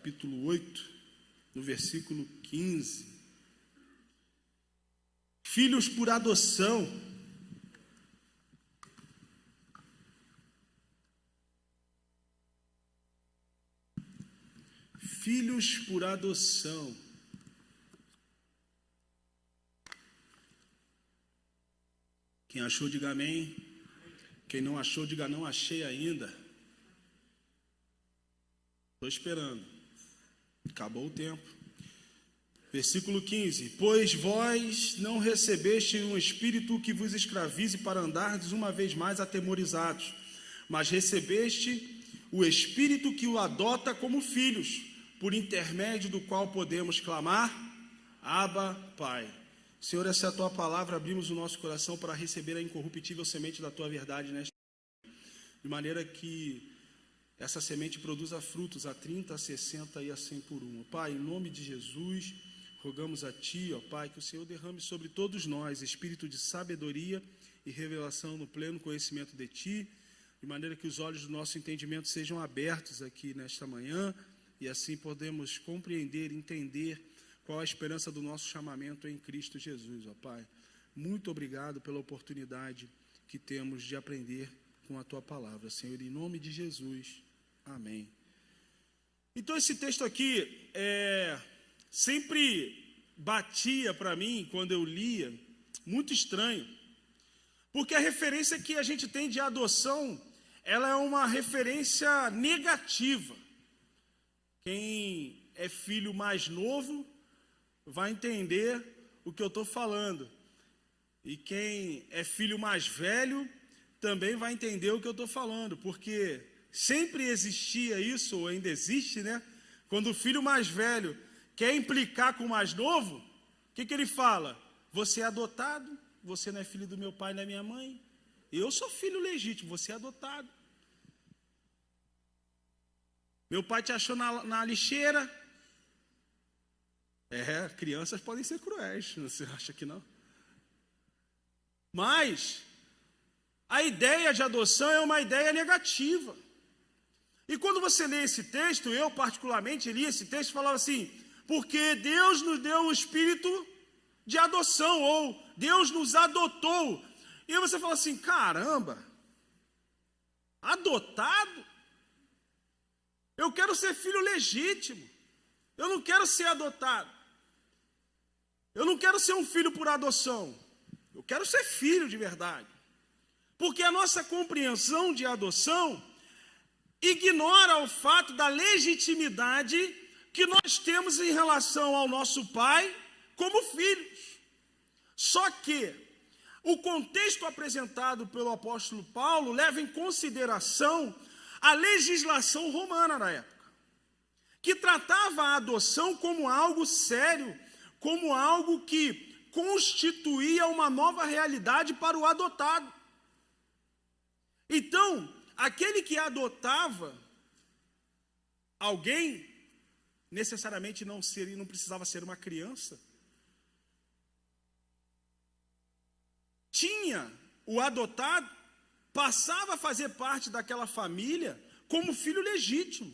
capítulo 8, no versículo 15. Filhos por adoção. Filhos por adoção. Quem achou, diga amém. Quem não achou, diga não achei ainda. Estou esperando. Acabou o tempo. Versículo 15. Pois vós não recebeste um espírito que vos escravize para andardes uma vez mais atemorizados, mas recebeste o espírito que o adota como filhos, por intermédio do qual podemos clamar, Abba, Pai. Senhor, essa é a Tua palavra, abrimos o nosso coração para receber a incorruptível semente da Tua verdade nesta de maneira que essa semente produza frutos a 30, a 60 e a 100 por um. Pai, em nome de Jesus, rogamos a Ti, ó Pai, que o Senhor derrame sobre todos nós espírito de sabedoria e revelação no pleno conhecimento de Ti, de maneira que os olhos do nosso entendimento sejam abertos aqui nesta manhã, e assim podemos compreender, entender qual a esperança do nosso chamamento em Cristo Jesus, ó Pai. Muito obrigado pela oportunidade que temos de aprender com a Tua palavra, Senhor, em nome de Jesus. Amém. Então esse texto aqui sempre batia para mim, quando eu lia, muito estranho, porque a referência que a gente tem de adoção, ela é uma referência negativa. Quem é filho mais novo vai entender o que eu estou falando. E quem é filho mais velho também vai entender o que eu estou falando. Porque sempre existia isso, ou ainda existe, né? Quando o filho mais velho quer implicar com o mais novo, o que ele fala? Você é adotado, você não é filho do meu pai nem da minha mãe. Eu sou filho legítimo, você é adotado. Meu pai te achou na lixeira. Crianças podem ser cruéis, você acha que não? Mas a ideia de adoção é uma ideia negativa. E quando você lê esse texto, eu particularmente li esse texto e falava assim, porque Deus nos deu o espírito de adoção, ou Deus nos adotou. E aí você fala assim, caramba, adotado? Eu quero ser filho legítimo, eu não quero ser adotado. Eu não quero ser um filho por adoção, eu quero ser filho de verdade. Porque a nossa compreensão de adoção ignora o fato da legitimidade que nós temos em relação ao nosso pai como filhos. Só que o contexto apresentado pelo apóstolo Paulo leva em consideração a legislação romana na época, que tratava a adoção como algo sério, como algo que constituía uma nova realidade para o adotado. Então, aquele que adotava alguém, necessariamente não precisava ser uma criança. Tinha o adotado, passava a fazer parte daquela família como filho legítimo.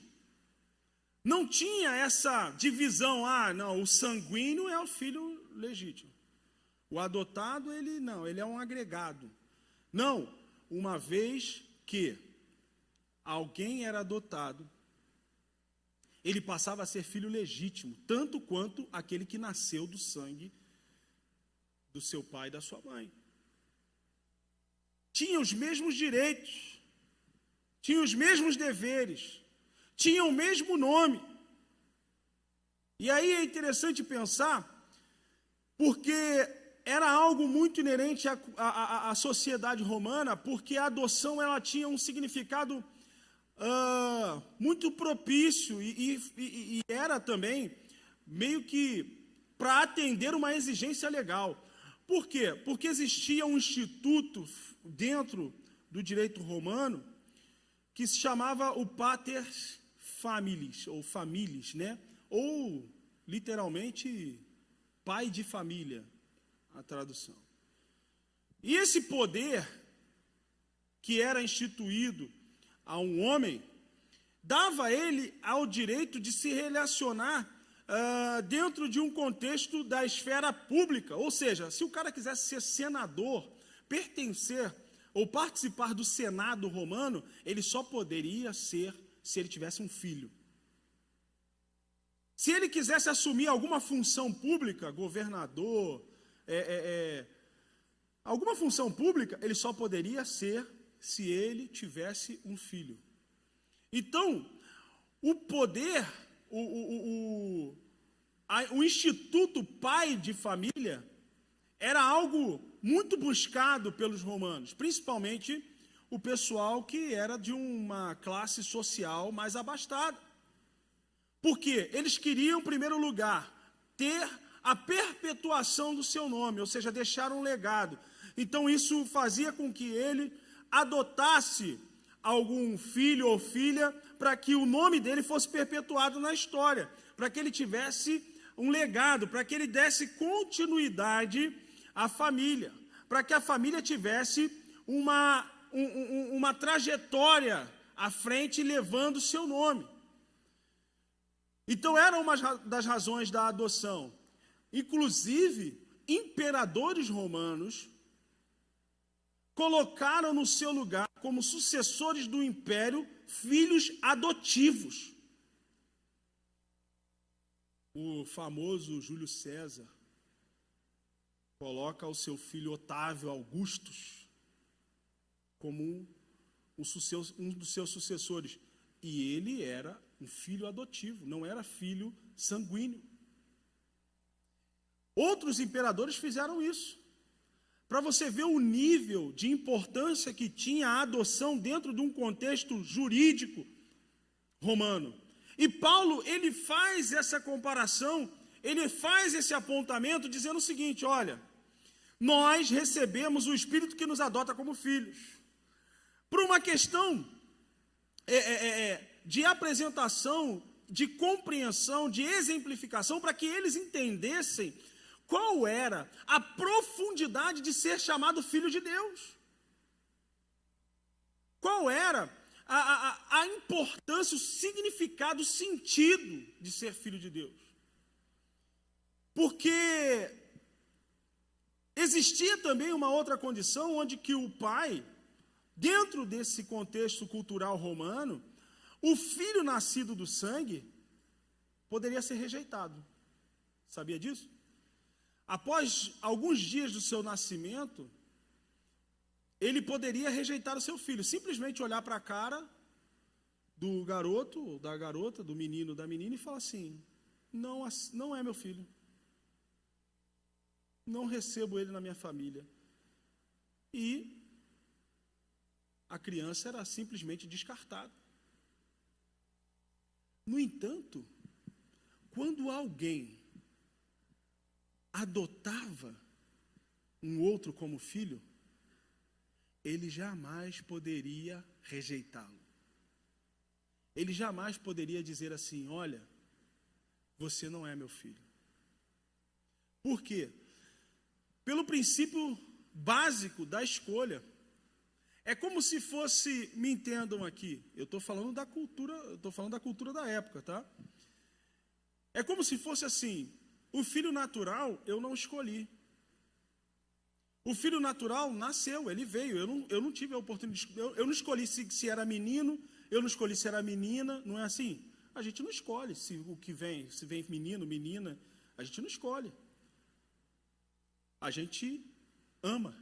Não tinha essa divisão, não, o sanguíneo é o filho legítimo. O adotado, ele é um agregado. Não, uma vez que alguém era adotado, ele passava a ser filho legítimo, tanto quanto aquele que nasceu do sangue do seu pai e da sua mãe. Tinha os mesmos direitos, tinha os mesmos deveres, tinha o mesmo nome. E aí é interessante pensar, porque era algo muito inerente à sociedade romana, porque a adoção ela tinha um significado muito propício e era também meio que para atender uma exigência legal. Por quê? Porque existia um instituto dentro do direito romano que se chamava o pater familias, ou families, né? Ou, literalmente, pai de família, a tradução. E esse poder que era instituído a um homem, dava a ele ao direito de se relacionar dentro de um contexto da esfera pública. Ou seja, se o cara quisesse ser senador, pertencer ou participar do Senado romano, ele só poderia ser se ele tivesse um filho. Se ele quisesse assumir alguma função pública, governador, alguma função pública, ele só poderia ser se ele tivesse um filho. Então, o poder, o instituto pai de família, era algo muito buscado pelos romanos, principalmente o pessoal que era de uma classe social mais abastada. Por quê? Eles queriam, em primeiro lugar, ter a perpetuação do seu nome, ou seja, deixar um legado. Então, isso fazia com que ele adotasse algum filho ou filha para que o nome dele fosse perpetuado na história, para que ele tivesse um legado, para que ele desse continuidade à família, para que a família tivesse uma trajetória à frente levando o seu nome. Então, era uma das razões da adoção. Inclusive, imperadores romanos colocaram no seu lugar, como sucessores do império, filhos adotivos. O famoso Júlio César coloca o seu filho Otávio Augustus como um dos seus sucessores. E ele era um filho adotivo, não era filho sanguíneo. Outros imperadores fizeram isso. Para você ver o nível de importância que tinha a adoção dentro de um contexto jurídico romano. E Paulo, ele faz essa comparação, ele faz esse apontamento dizendo o seguinte: olha, nós recebemos o Espírito que nos adota como filhos. Por uma questão de apresentação, de compreensão, de exemplificação, para que eles entendessem qual era a profundidade de ser chamado filho de Deus. Qual era a importância, o significado, o sentido de ser filho de Deus. Porque existia também uma outra condição onde que o pai, dentro desse contexto cultural romano, o filho nascido do sangue poderia ser rejeitado. Sabia disso? Após alguns dias do seu nascimento, ele poderia rejeitar o seu filho, simplesmente olhar para a cara do garoto, ou da garota, do menino, da menina, e falar assim: não é meu filho, não recebo ele na minha família. E a criança era simplesmente descartada. No entanto, quando alguém adotava um outro como filho, ele jamais poderia rejeitá-lo. Ele jamais poderia dizer assim: olha, você não é meu filho. Por quê? Pelo princípio básico da escolha. É como se fosse, me entendam aqui, eu estou falando da cultura da época, tá? É como se fosse assim: o filho natural eu não escolhi. O filho natural nasceu, ele veio, eu não tive a oportunidade, eu não escolhi se era menino, eu não escolhi se era menina, não é assim? A gente não escolhe se vem menino, menina, a gente não escolhe. A gente ama.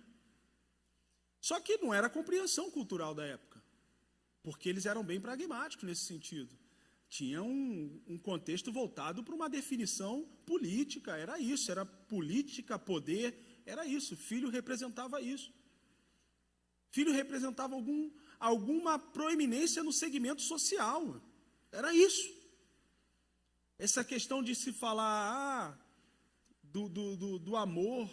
Só que não era a compreensão cultural da época, porque eles eram bem pragmáticos nesse sentido. Tinha um contexto voltado para uma definição política, era isso, era política, poder, era isso, filho representava isso. Filho representava alguma proeminência no segmento social, era isso. Essa questão de se falar do amor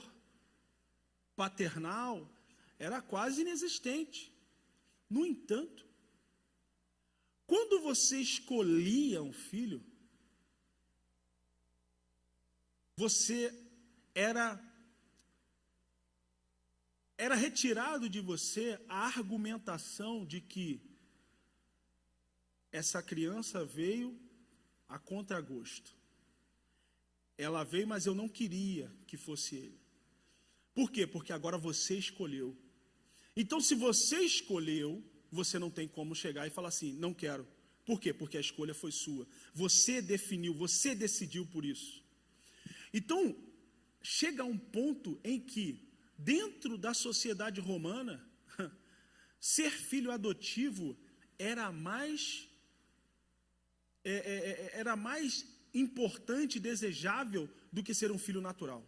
paternal era quase inexistente. No entanto, quando você escolhia um filho, você era retirado de você a argumentação de que essa criança veio a contragosto. Ela veio, mas eu não queria que fosse ele. Por quê? Porque agora você escolheu. Então, se você escolheu, você não tem como chegar e falar assim, não quero. Por quê? Porque a escolha foi sua. Você definiu, você decidiu por isso. Então, chega a um ponto em que, dentro da sociedade romana, ser filho adotivo era mais importante e desejável do que ser um filho natural.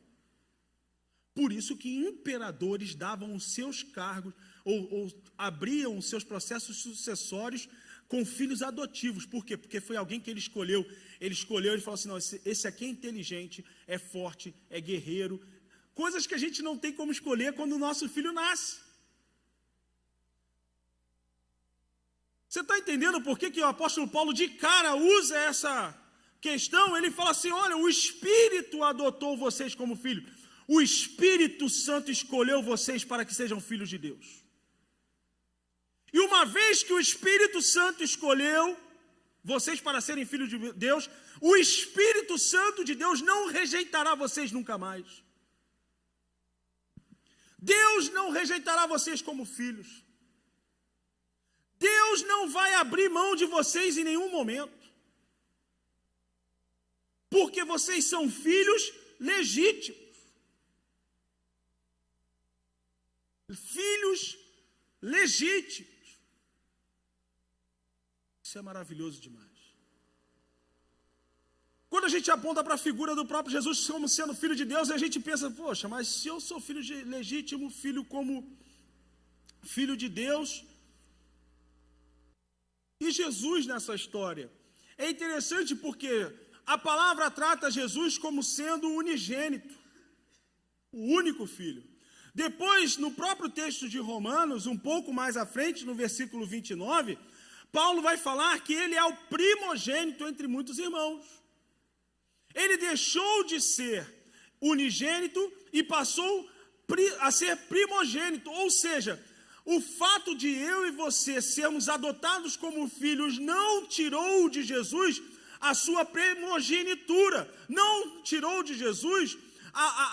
Por isso que imperadores davam os seus cargos, ou abriam os seus processos sucessórios com filhos adotivos. Por quê? Porque foi alguém que ele escolheu. Ele escolheu e falou assim, não, esse aqui é inteligente, é forte, é guerreiro. Coisas que a gente não tem como escolher quando o nosso filho nasce. Você está entendendo por que o apóstolo Paulo de cara usa essa questão? Ele fala assim, olha, o Espírito adotou vocês como filhos. O Espírito Santo escolheu vocês para que sejam filhos de Deus. E uma vez que o Espírito Santo escolheu vocês para serem filhos de Deus, o Espírito Santo de Deus não rejeitará vocês nunca mais. Deus não rejeitará vocês como filhos. Deus não vai abrir mão de vocês em nenhum momento. Porque vocês são filhos legítimos. Filhos legítimos. Isso é maravilhoso demais. Quando a gente aponta para a figura do próprio Jesus como sendo filho de Deus, a gente pensa, poxa, mas se eu sou filho legítimo, filho como filho de Deus, e Jesus nessa história? É interessante porque a palavra trata Jesus como sendo o unigênito, o único filho. Depois, no próprio texto de Romanos, um pouco mais à frente, no versículo 29, Paulo vai falar que ele é o primogênito entre muitos irmãos. Ele deixou de ser unigênito e passou a ser primogênito, ou seja, o fato de eu e você sermos adotados como filhos não tirou de Jesus a sua primogenitura, não tirou de Jesus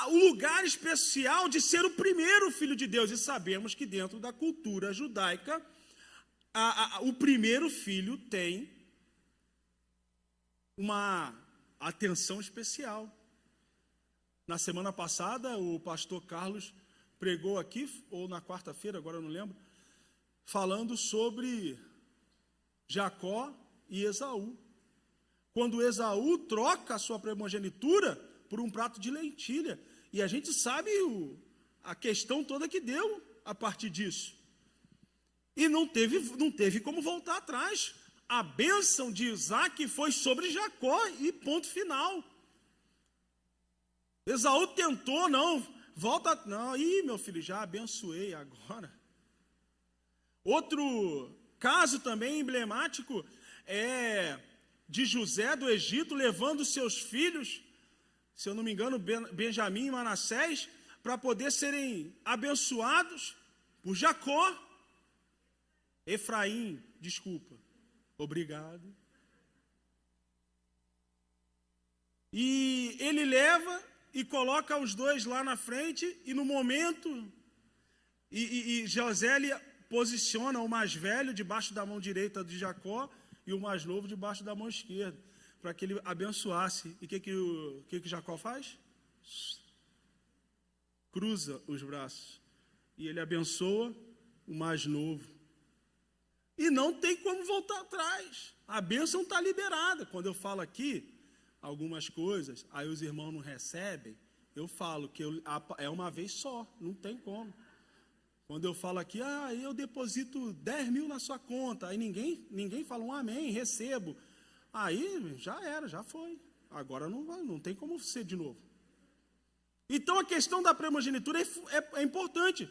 o lugar especial de ser o primeiro filho de Deus. E sabemos que dentro da cultura judaica, o primeiro filho tem uma atenção especial. Na semana passada, o pastor Carlos pregou aqui, ou na quarta-feira, agora eu não lembro, falando sobre Jacó e Esaú. Quando Esaú troca a sua primogenitura por um prato de lentilha. E a gente sabe a questão toda que deu a partir disso. E não teve como voltar atrás. A bênção de Isaac foi sobre Jacó e ponto final. Esaú tentou, não, volta, não, meu filho, já abençoei agora. Outro caso também emblemático é de José do Egito levando seus filhos, se eu não me engano, Benjamim e Manassés, para poder serem abençoados por Jacó. Efraim, desculpa, obrigado. E ele leva e coloca os dois lá na frente, e no momento, José ele posiciona o mais velho debaixo da mão direita de Jacó e o mais novo debaixo da mão esquerda, para que ele abençoasse. E o que Jacó faz? Cruza os braços. E ele abençoa o mais novo. E não tem como voltar atrás. A bênção está liberada. Quando eu falo aqui algumas coisas, aí os irmãos não recebem, eu falo que é uma vez só, não tem como. Quando eu falo aqui, eu deposito 10 mil na sua conta, aí ninguém fala um amém, recebo. Aí já era, já foi. Agora não tem como ser de novo. Então a questão da primogenitura é importante,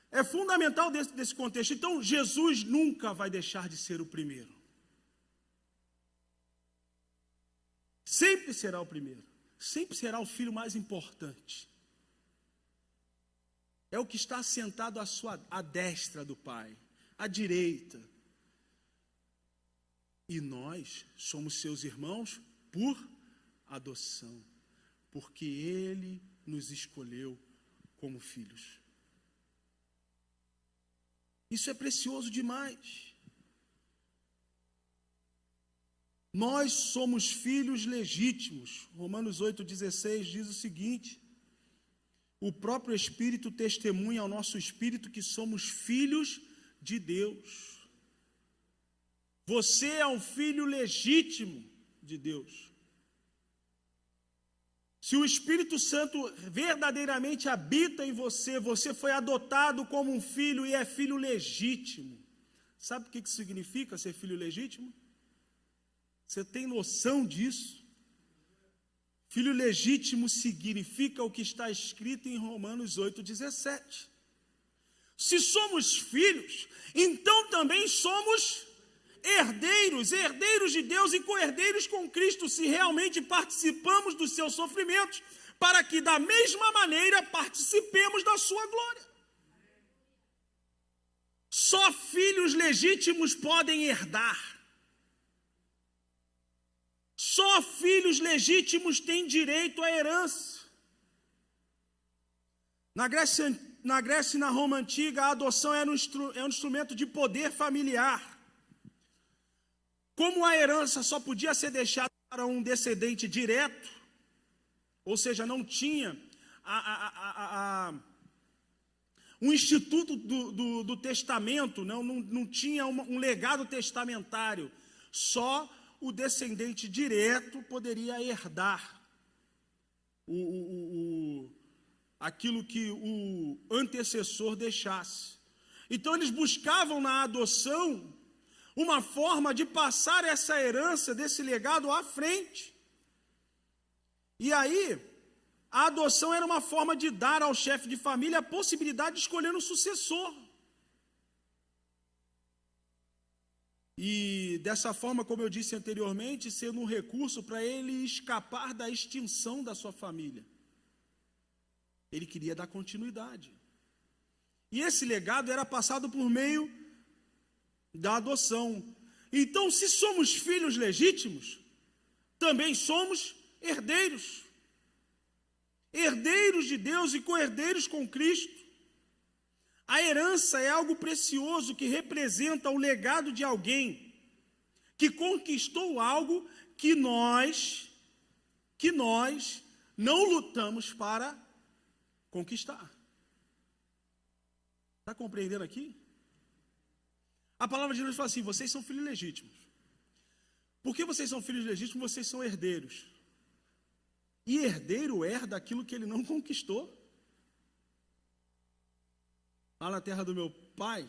é fundamental desse contexto. Então Jesus nunca vai deixar de ser o primeiro. Sempre será o primeiro, sempre será o filho mais importante. É o que está sentado à destra do Pai, à direita. E nós somos seus irmãos por adoção, porque Ele nos escolheu como filhos. Isso é precioso demais. Nós somos filhos legítimos. Romanos 8,16 diz o seguinte: o próprio Espírito testemunha ao nosso espírito que somos filhos de Deus. Você é um filho legítimo de Deus. Se o Espírito Santo verdadeiramente habita em você, você foi adotado como um filho e é filho legítimo. Sabe o que significa ser filho legítimo? Você tem noção disso? Filho legítimo significa o que está escrito em Romanos 8,17. Se somos filhos, então também somos herdeiros, herdeiros de Deus e co-herdeiros com Cristo, se realmente participamos dos seus sofrimentos, para que da mesma maneira participemos da sua glória. Só filhos legítimos podem herdar. Só filhos legítimos têm direito à herança. Na Grécia e na Roma antiga, a adoção era um instrumento de poder familiar. Como a herança só podia ser deixada para um descendente direto, ou seja, não tinha um instituto do testamento, não tinha um legado testamentário, só o descendente direto poderia herdar aquilo que o antecessor deixasse. Então eles buscavam na adoção uma forma de passar essa herança, desse legado à frente. E aí, a adoção era uma forma de dar ao chefe de família a possibilidade de escolher um sucessor. E dessa forma, como eu disse anteriormente, sendo um recurso para ele escapar da extinção da sua família. Ele queria dar continuidade. E esse legado era passado por meio da adoção. Então, se somos filhos legítimos, também somos herdeiros. Herdeiros de Deus e co-herdeiros com Cristo. A herança é algo precioso que representa o legado de alguém que conquistou algo que nós não lutamos para conquistar. Está compreendendo aqui? A palavra de Deus fala assim: vocês são filhos legítimos. Por que vocês são filhos legítimos? Vocês são herdeiros. E herdeiro herda aquilo que ele não conquistou. Lá na terra do meu pai,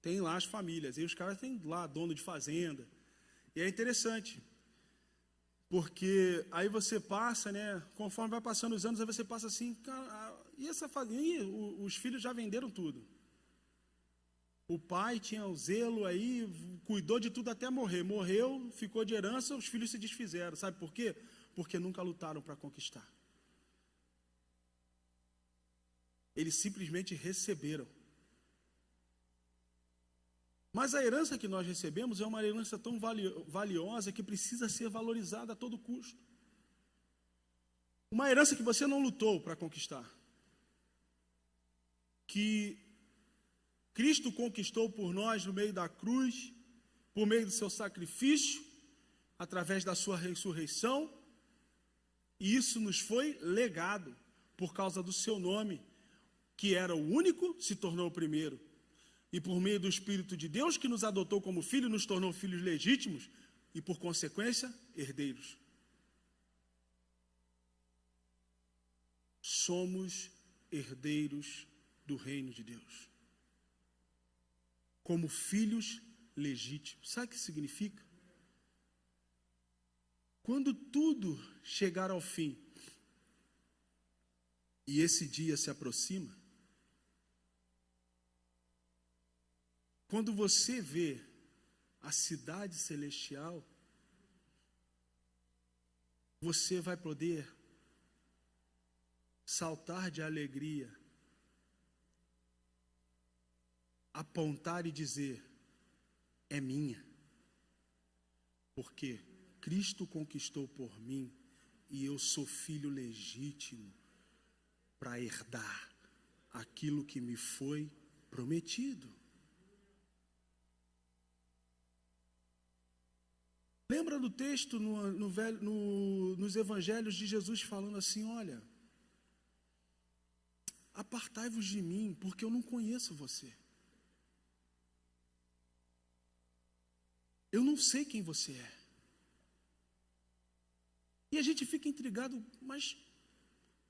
tem lá as famílias. E os caras têm lá dono de fazenda. E é interessante. Porque aí você passa, né? Conforme vai passando os anos, aí você passa assim, cara, e essa família? Os filhos já venderam tudo. O pai tinha o zelo aí, cuidou de tudo até morrer. Morreu, ficou de herança, os filhos se desfizeram. Sabe por quê? Porque nunca lutaram para conquistar. Eles simplesmente receberam. Mas a herança que nós recebemos é uma herança tão valiosa que precisa ser valorizada a todo custo. Uma herança que você não lutou para conquistar. Que Cristo conquistou por nós no meio da cruz, por meio do seu sacrifício, através da sua ressurreição, e isso nos foi legado por causa do seu nome, que era o único, se tornou o primeiro. E por meio do Espírito de Deus, que nos adotou como filho, nos tornou filhos legítimos e, por consequência, herdeiros. Somos herdeiros do reino de Deus. Como filhos legítimos. Sabe o que significa? Quando tudo chegar ao fim, e esse dia se aproxima, quando você vê a cidade celestial, você vai poder saltar de alegria, apontar e dizer: é minha. Porque Cristo conquistou por mim e eu sou filho legítimo para herdar aquilo que me foi prometido. Lembra do texto nos evangelhos de Jesus falando assim, olha, apartai-vos de mim, porque eu não conheço você. Eu não sei quem você é. E a gente fica intrigado, mas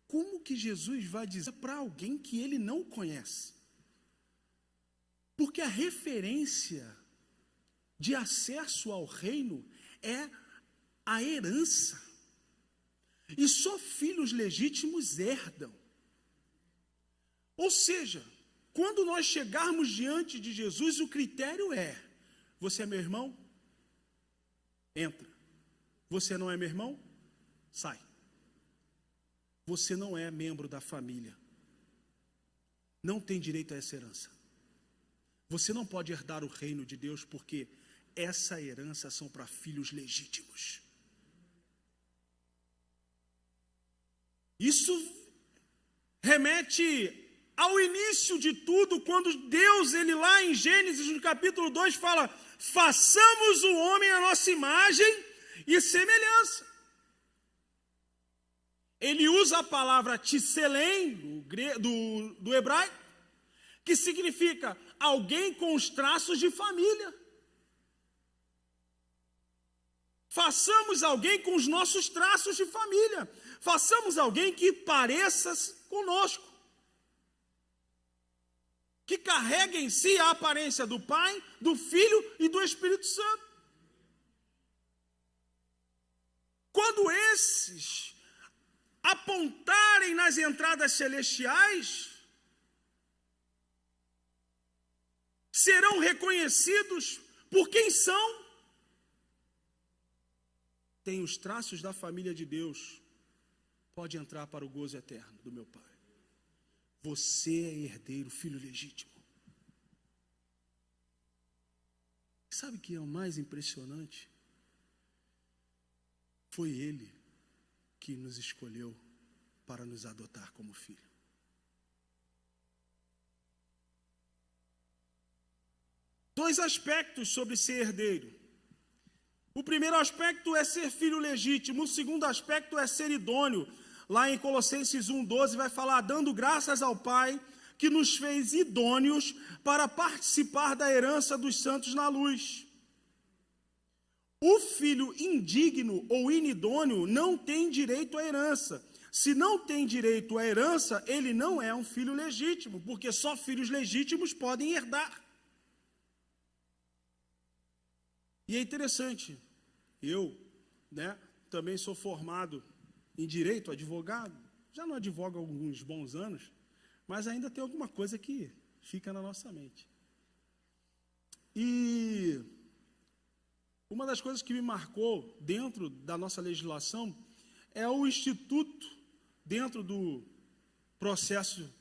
como que Jesus vai dizer para alguém que ele não conhece? Porque a referência de acesso ao reino é a herança. E só filhos legítimos herdam. Ou seja, quando nós chegarmos diante de Jesus, o critério é: você é meu irmão? Entra. Você não é meu irmão? Sai. Você não é membro da família. Não tem direito a essa herança. Você não pode herdar o reino de Deus, porque essa herança são para filhos legítimos. Isso remete ao início de tudo, quando Deus, ele lá em Gênesis, no capítulo 2, fala: façamos o homem à nossa imagem e semelhança. Ele usa a palavra tselem, do hebraico, que significa alguém com os traços de família. Façamos alguém com os nossos traços de família. Façamos alguém que pareça conosco, que carregue em si a aparência do Pai, do Filho e do Espírito Santo. Quando esses apontarem nas entradas celestiais, serão reconhecidos por quem são. Tem os traços da família de Deus, pode entrar para o gozo eterno do meu Pai. Você é herdeiro, filho legítimo. Sabe o que é o mais impressionante? Foi Ele que nos escolheu para nos adotar como filho. Dois aspectos sobre ser herdeiro. O primeiro aspecto é ser filho legítimo, o segundo aspecto é ser idôneo. Lá em Colossenses 1,12 vai falar: dando graças ao Pai que nos fez idôneos para participar da herança dos santos na luz. O filho indigno ou inidôneo não tem direito à herança. Se não tem direito à herança, ele não é um filho legítimo, porque só filhos legítimos podem herdar. E é interessante, eu, também sou formado em direito, advogado, já não advogo há alguns bons anos, mas ainda tem alguma coisa que fica na nossa mente. E uma das coisas que me marcou dentro da nossa legislação é o instituto, dentro do processo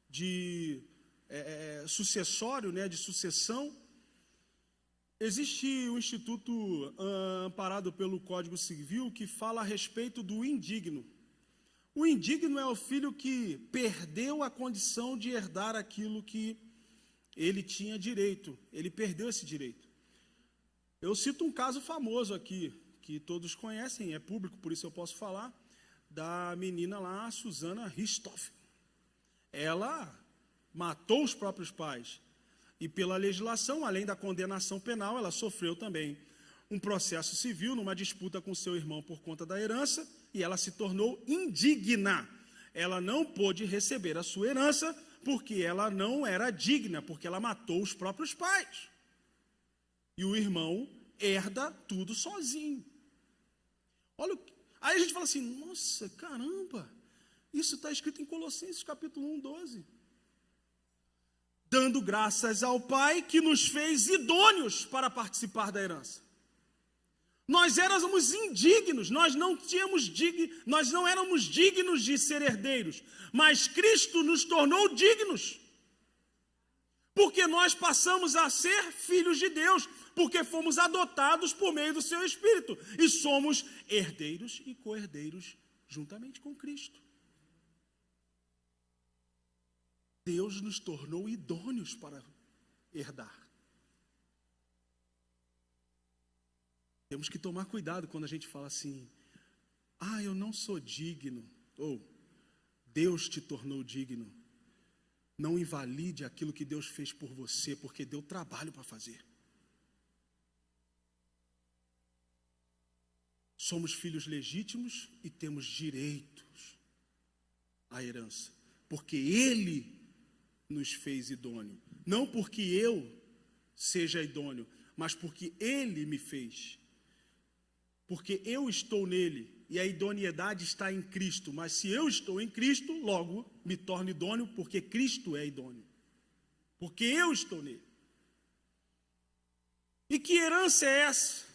de sucessório, de sucessão. Existe um instituto amparado pelo Código Civil que fala a respeito do indigno. O indigno é o filho que perdeu a condição de herdar aquilo que ele tinha direito. Ele perdeu esse direito. Eu cito um caso famoso aqui, que todos conhecem, é público, por isso eu posso falar, da menina lá, Susana Richthofen. Ela matou os próprios pais. E pela legislação, além da condenação penal, ela sofreu também um processo civil numa disputa com seu irmão por conta da herança, e ela se tornou indigna. Ela não pôde receber a sua herança porque ela não era digna, porque ela matou os próprios pais. E o irmão herda tudo sozinho. Olha, aí a gente fala assim: nossa, caramba, isso está escrito em Colossenses capítulo 1:12. Dando graças ao Pai que nos fez idôneos para participar da herança. Nós éramos indignos, nós não éramos dignos de ser herdeiros, mas Cristo nos tornou dignos, porque nós passamos a ser filhos de Deus, porque fomos adotados por meio do seu Espírito, e somos herdeiros e co-herdeiros juntamente com Cristo. Deus nos tornou idôneos para herdar. Temos que tomar cuidado quando a gente fala assim, eu não sou digno, ou Deus te tornou digno. Não invalide aquilo que Deus fez por você, porque deu trabalho para fazer. Somos filhos legítimos e temos direitos à herança, porque Ele nos fez idôneo. Não porque eu seja idôneo, mas porque Ele me fez. Porque eu estou nele e a idoneidade está em Cristo. Mas se eu estou em Cristo, logo me torno idôneo, porque Cristo é idôneo. Porque eu estou nele. E que herança é essa?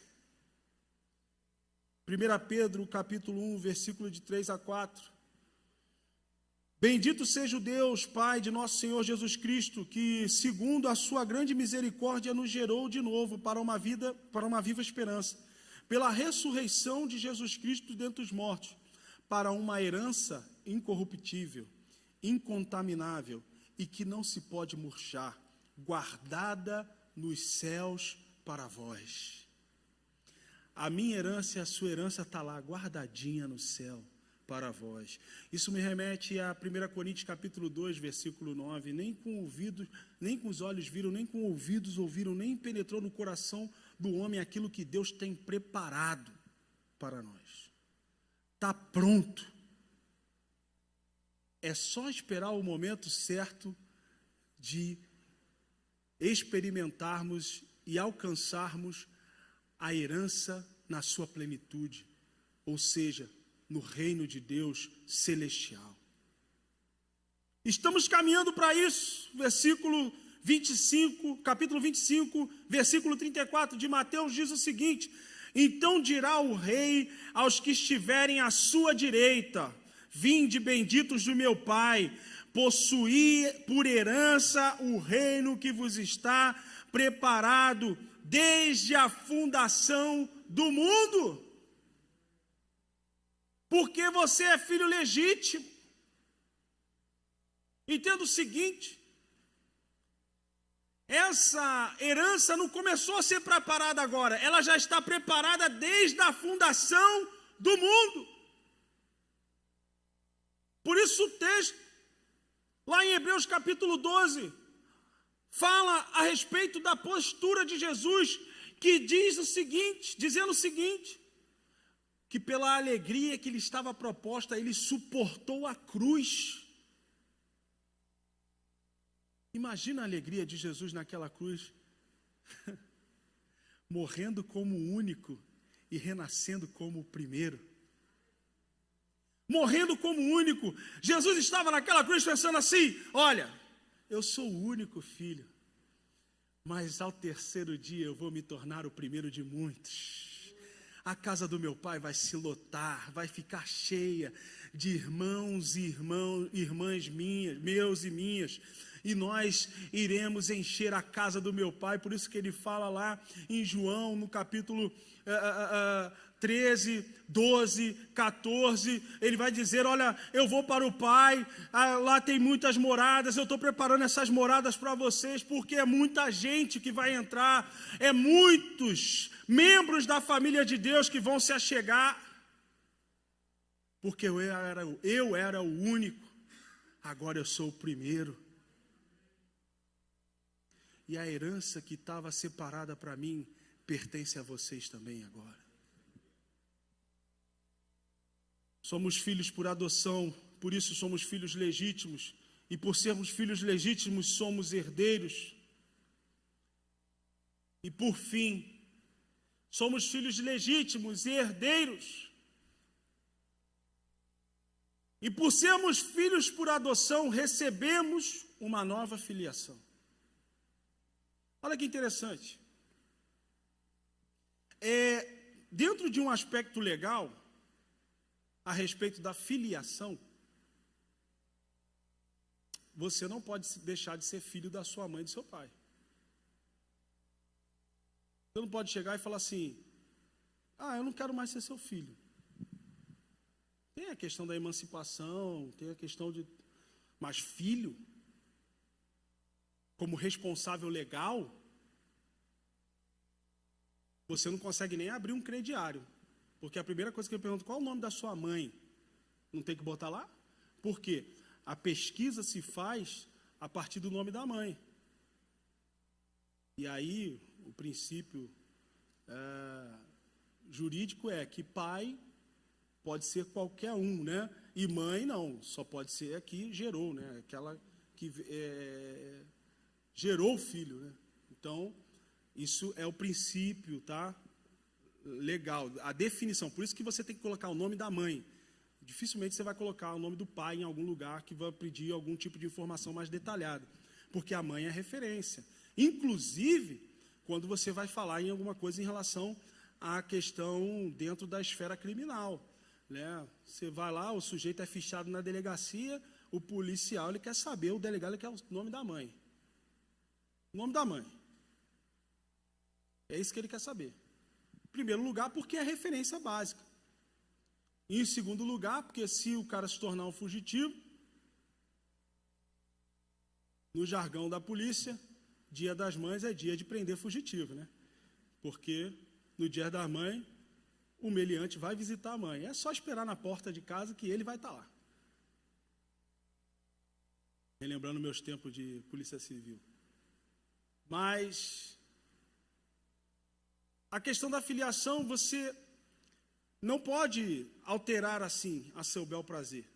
1 Pedro, capítulo 1, versículo de 3 a 4. Bendito seja o Deus, Pai de nosso Senhor Jesus Cristo, que, segundo a sua grande misericórdia, nos gerou de novo para uma viva esperança, pela ressurreição de Jesus Cristo dentre os mortos, para uma herança incorruptível, incontaminável e que não se pode murchar, guardada nos céus para vós. A minha herança e a sua herança está lá, guardadinha no céu para vós. Isso me remete a 1 Coríntios capítulo 2, versículo 9. Nem com os olhos viram, nem com ouvidos ouviram, nem penetrou no coração do homem aquilo que Deus tem preparado para nós. Está pronto. É só esperar o momento certo de experimentarmos e alcançarmos a herança na sua plenitude, ou seja, no reino de Deus celestial. Estamos caminhando para isso. Capítulo 25, versículo 34 de Mateus diz o seguinte: então dirá o rei aos que estiverem à sua direita: vinde benditos do meu Pai, possuí por herança o reino que vos está preparado desde a fundação do mundo. Porque você é filho legítimo. Entenda o seguinte: essa herança não começou a ser preparada agora, ela já está preparada desde a fundação do mundo. Por isso o texto, lá em Hebreus capítulo 12, fala a respeito da postura de Jesus, que diz o seguinte, dizendo o seguinte, que pela alegria que lhe estava proposta, ele suportou a cruz. Imagina a alegria de Jesus naquela cruz, morrendo como o único e renascendo como o primeiro. Morrendo como o único, Jesus estava naquela cruz pensando assim: olha, eu sou o único filho, mas ao terceiro dia eu vou me tornar o primeiro de muitos. A casa do meu pai vai se lotar, vai ficar cheia de irmãos e irmãs minhas, meus e minhas, e nós iremos encher a casa do meu pai. Por isso que ele fala lá em João, no capítulo 13, 12, 14, ele vai dizer: olha, eu vou para o Pai, lá tem muitas moradas, eu estou preparando essas moradas para vocês, porque é muita gente que vai entrar, é muitos membros da família de Deus que vão se achegar, porque eu era o único, agora eu sou o primeiro. E a herança que estava separada para mim pertence a vocês também agora. Somos filhos por adoção, por isso somos filhos legítimos, e por sermos filhos legítimos somos herdeiros. E por fim, somos filhos legítimos e herdeiros. E por sermos filhos por adoção, recebemos uma nova filiação. Olha que interessante. Dentro de um aspecto legal, a respeito da filiação, você não pode deixar de ser filho da sua mãe e do seu pai. Você não pode chegar e falar assim, eu não quero mais ser seu filho. Tem a questão da emancipação, tem a questão de... Mas filho, como responsável legal, você não consegue nem abrir um crediário. Porque a primeira coisa que eu pergunto, qual é o nome da sua mãe? Não tem que botar lá? Por quê? A pesquisa se faz a partir do nome da mãe. E aí, o princípio jurídico é que pai pode ser qualquer um, né? E mãe não, só pode ser a que gerou, né? Aquela que gerou o filho, né? Então, isso é o princípio, tá? Legal, a definição. Por isso que você tem que colocar o nome da mãe. Dificilmente você vai colocar o nome do pai em algum lugar que vai pedir algum tipo de informação mais detalhada, porque a mãe é referência. Inclusive, quando você vai falar em alguma coisa em relação à questão dentro da esfera criminal, né? Você vai lá, o sujeito é fichado na delegacia, o policial ele quer saber, o delegado ele quer o nome da mãe. O nome da mãe. É isso que ele quer saber. Em primeiro lugar, porque é referência básica. E em segundo lugar, porque se o cara se tornar um fugitivo, no jargão da polícia, Dia das Mães é dia de prender fugitivo, né? Porque no Dia das Mães, o meliante vai visitar a mãe. É só esperar na porta de casa que ele vai estar lá. Relembrando meus tempos de polícia civil. Mas a questão da filiação, você não pode alterar assim a seu bel prazer.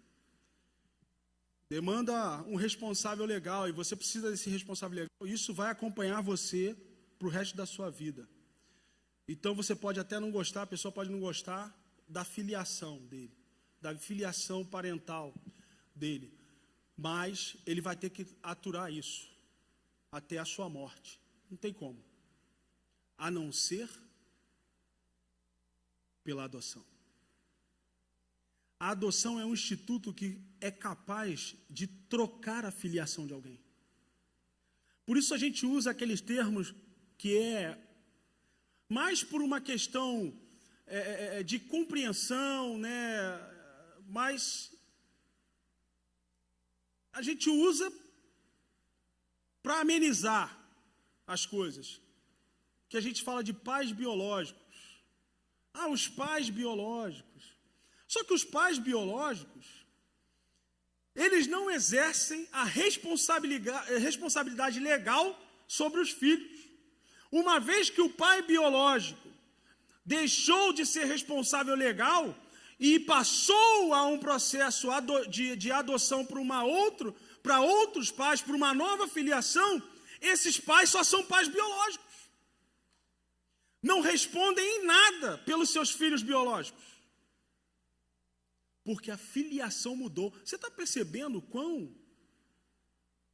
Demanda um responsável legal e você precisa desse responsável legal. Isso vai acompanhar você para o resto da sua vida. Então você pode até não gostar, a pessoa pode não gostar da filiação dele, da filiação parental dele, mas ele vai ter que aturar isso até a sua morte. Não tem como. A não ser pela adoção. A adoção é um instituto que é capaz de trocar a filiação de alguém. Por isso a gente usa aqueles termos que é mais por uma questão de compreensão, né? Mas a gente usa para amenizar as coisas. Que a gente fala de pais biológicos. Os pais biológicos. Só que os pais biológicos, eles não exercem a responsabilidade legal sobre os filhos. Uma vez que o pai biológico deixou de ser responsável legal e passou a um processo de adoção para outros pais, para uma nova filiação, esses pais só são pais biológicos. Não respondem em nada pelos seus filhos biológicos. Porque a filiação mudou. Você está percebendo quão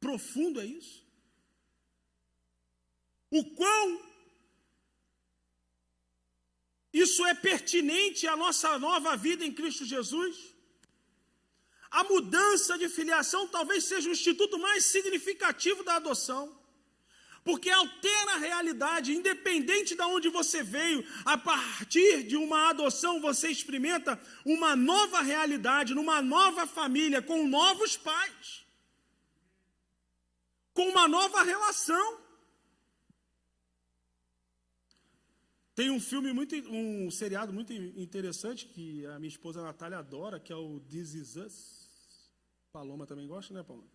profundo é isso? O quão isso é pertinente à nossa nova vida em Cristo Jesus? A mudança de filiação talvez seja o instituto mais significativo da adoção. Porque altera a realidade, independente de onde você veio, a partir de uma adoção você experimenta uma nova realidade, numa nova família, com novos pais, com uma nova relação. Tem um seriado muito interessante que a minha esposa Natália adora, que é o This Is Us. Paloma também gosta, né, Paloma?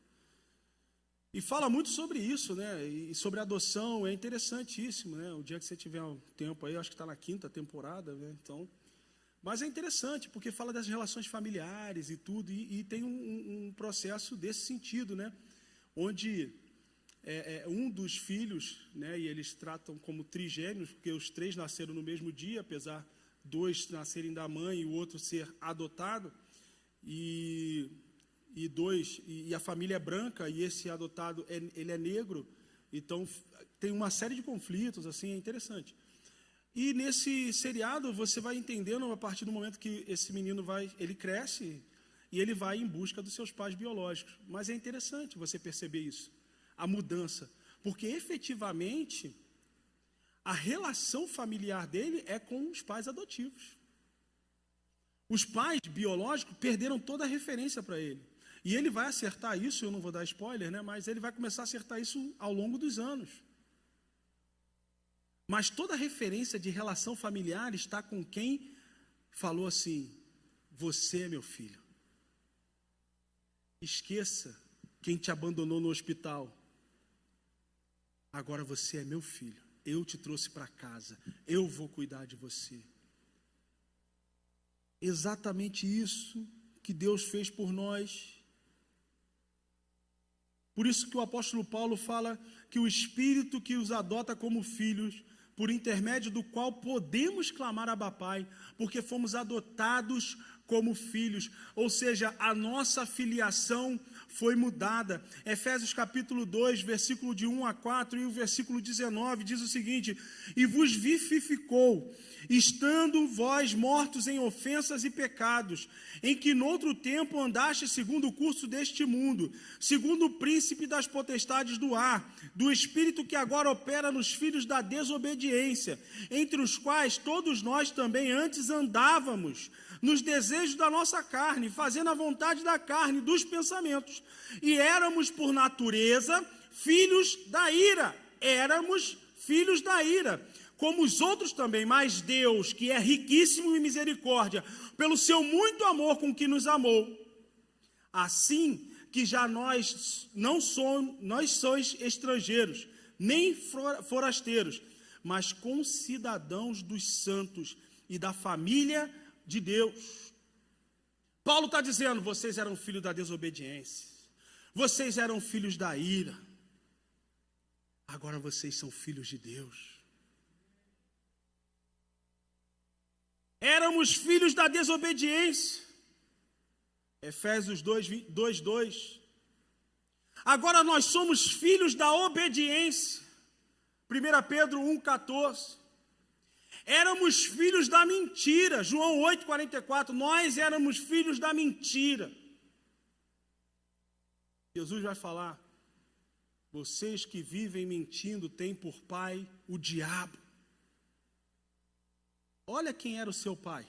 E fala muito sobre isso, né? E sobre adoção, é interessantíssimo, né? O dia que você tiver um tempo aí, acho que está na 5ª temporada, né? Então, mas é interessante, porque fala das relações familiares e tudo, e tem um processo desse sentido, né? Onde um dos filhos, né? E eles tratam como trigêmeos, porque os 3 nasceram no mesmo dia, apesar 2 nascerem da mãe e o outro ser adotado, e a família é branca e esse adotado ele é negro, então tem uma série de conflitos, assim, é interessante. E nesse seriado você vai entendendo a partir do momento que esse menino ele cresce e ele vai em busca dos seus pais biológicos. Mas é interessante você perceber isso, a mudança, porque efetivamente A relação familiar dele é com os pais adotivos. Os pais biológicos perderam toda a referência para ele. E ele vai acertar isso, eu não vou dar spoiler, né? Mas ele vai começar a acertar isso ao longo dos anos. Mas toda a referência de relação familiar está com quem falou assim: você é meu filho. Esqueça quem te abandonou no hospital. Agora você é meu filho. Eu te trouxe para casa. Eu vou cuidar de você. Exatamente isso que Deus fez por nós. Por isso que o apóstolo Paulo fala que o Espírito que os adota como filhos, por intermédio do qual podemos clamar Abba Pai, porque fomos adotados como filhos, ou seja, a nossa filiação foi mudada. Efésios capítulo 2, versículo de 1 a 4 e o versículo 19 diz o seguinte: e vos vivificou, estando vós mortos em ofensas e pecados, em que noutro tempo andaste segundo o curso deste mundo, segundo o príncipe das potestades do ar, do espírito que agora opera nos filhos da desobediência, entre os quais todos nós também antes andávamos, nos desejos da nossa carne, fazendo a vontade da carne, dos pensamentos, e éramos por natureza filhos da ira, como os outros também, mas Deus, que é riquíssimo em misericórdia, pelo seu muito amor com que nos amou, assim que já nós sois estrangeiros, nem forasteiros, mas concidadãos dos santos e da família de Deus. Paulo está dizendo: vocês eram filhos da desobediência, vocês eram filhos da ira, agora vocês são filhos de Deus. Éramos filhos da desobediência, Efésios 2:2. Agora nós somos filhos da obediência, 1 Pedro 1:14. Éramos filhos da mentira, João 8:44, nós éramos filhos da mentira. Jesus vai falar: vocês que vivem mentindo têm por pai o diabo. Olha quem era o seu pai.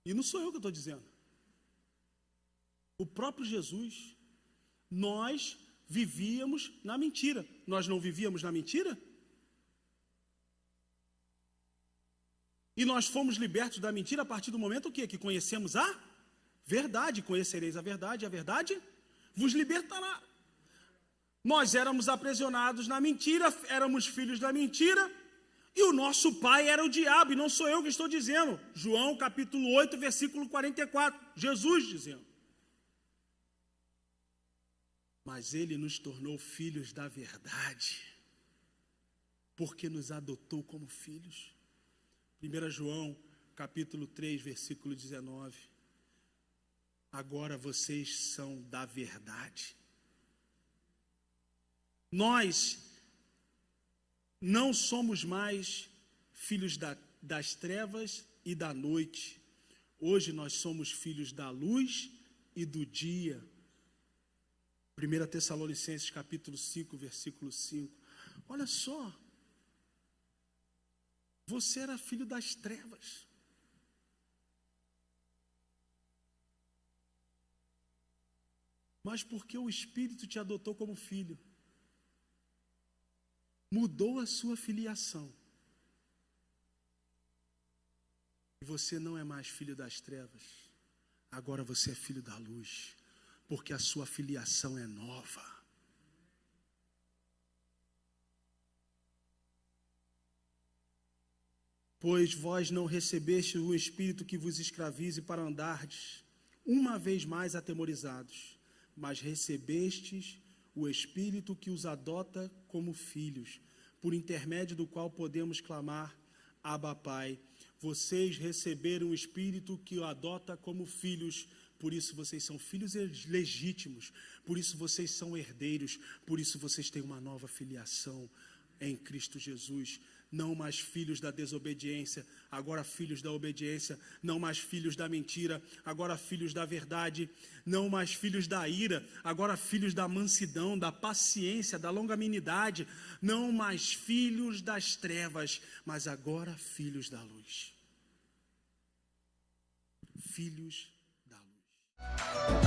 E não sou eu que estou dizendo. O próprio Jesus. Nós vivíamos na mentira. Nós não vivíamos na mentira? E nós fomos libertos da mentira a partir do momento que conhecemos a verdade. Conhecereis a verdade vos libertará. Nós éramos aprisionados na mentira, éramos filhos da mentira, e o nosso pai era o diabo, e não sou eu que estou dizendo. João capítulo 8, versículo 44, Jesus dizendo. Mas ele nos tornou filhos da verdade, porque nos adotou como filhos. 1 João, capítulo 3, versículo 19. Agora vocês são da verdade. Nós não somos mais filhos das trevas e da noite. Hoje nós somos filhos da luz e do dia. 1 Tessalonicenses, capítulo 5, versículo 5. Olha só. Você era filho das trevas. Mas porque o Espírito te adotou como filho, mudou a sua filiação. E você não é mais filho das trevas. Agora você é filho da luz, porque a sua filiação é nova. Pois vós não recebeste o Espírito que vos escravize para andardes uma vez mais atemorizados, mas recebestes o Espírito que os adota como filhos, por intermédio do qual podemos clamar Abba Pai. Vocês receberam o Espírito que o adota como filhos, por isso vocês são filhos legítimos, por isso vocês são herdeiros, por isso vocês têm uma nova filiação em Cristo Jesus. Não mais filhos da desobediência, agora filhos da obediência. Não mais filhos da mentira, agora filhos da verdade. Não mais filhos da ira, agora filhos da mansidão, da paciência, da longanimidade. Não mais filhos das trevas, mas agora filhos da luz. Filhos da luz.